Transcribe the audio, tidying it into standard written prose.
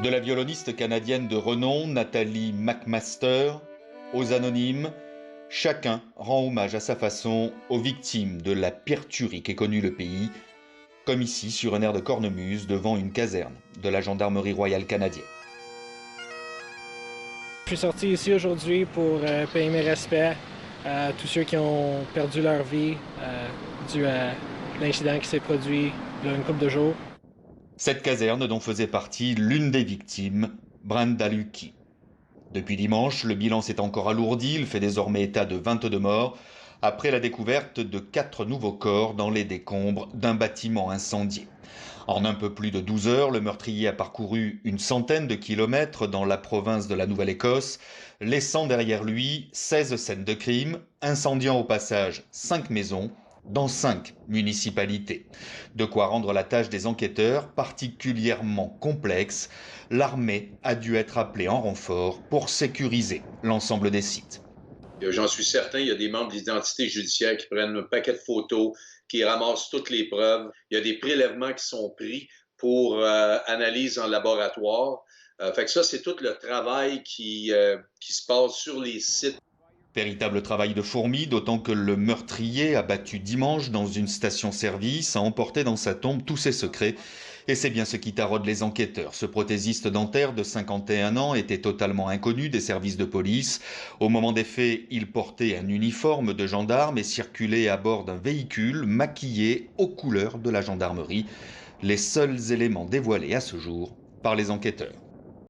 De la violoniste canadienne de renom Nathalie McMaster aux anonymes, chacun rend hommage à sa façon aux victimes de la pire tuerie qu'ait connue le pays, comme ici sur un air de cornemuse devant une caserne de la gendarmerie royale canadienne. Je suis sorti ici aujourd'hui pour payer mes respects à tous ceux qui ont perdu leur vie dû à l'incident qui s'est produit il y a une couple de jours. Cette caserne dont faisait partie l'une des victimes, Brenda Lucki. Depuis dimanche, le bilan s'est encore alourdi, il fait désormais état de 22 morts, après la découverte de 4 nouveaux corps dans les décombres d'un bâtiment incendié. En un peu plus de 12 heures, le meurtrier a parcouru une centaine de kilomètres dans la province de la Nouvelle-Écosse, laissant derrière lui 16 scènes de crime, incendiant au passage 5 maisons dans 5 municipalités. De quoi rendre la tâche des enquêteurs particulièrement complexe. L'armée a dû être appelée en renfort pour sécuriser l'ensemble des sites. J'en suis certain, il y a des membres de l'identité judiciaire qui prennent un paquet de photos, qui ramassent toutes les preuves. Il y a des prélèvements qui sont pris pour analyse en laboratoire. Fait que ça, c'est tout le travail qui se passe sur les sites. Véritable travail de fourmi, d'autant que le meurtrier, abattu dimanche dans une station-service, a emporté dans sa tombe tous ses secrets. Et c'est bien ce qui taraude les enquêteurs. Ce prothésiste dentaire de 51 ans était totalement inconnu des services de police. Au moment des faits, il portait un uniforme de gendarme et circulait à bord d'un véhicule maquillé aux couleurs de la gendarmerie. Les seuls éléments dévoilés à ce jour par les enquêteurs.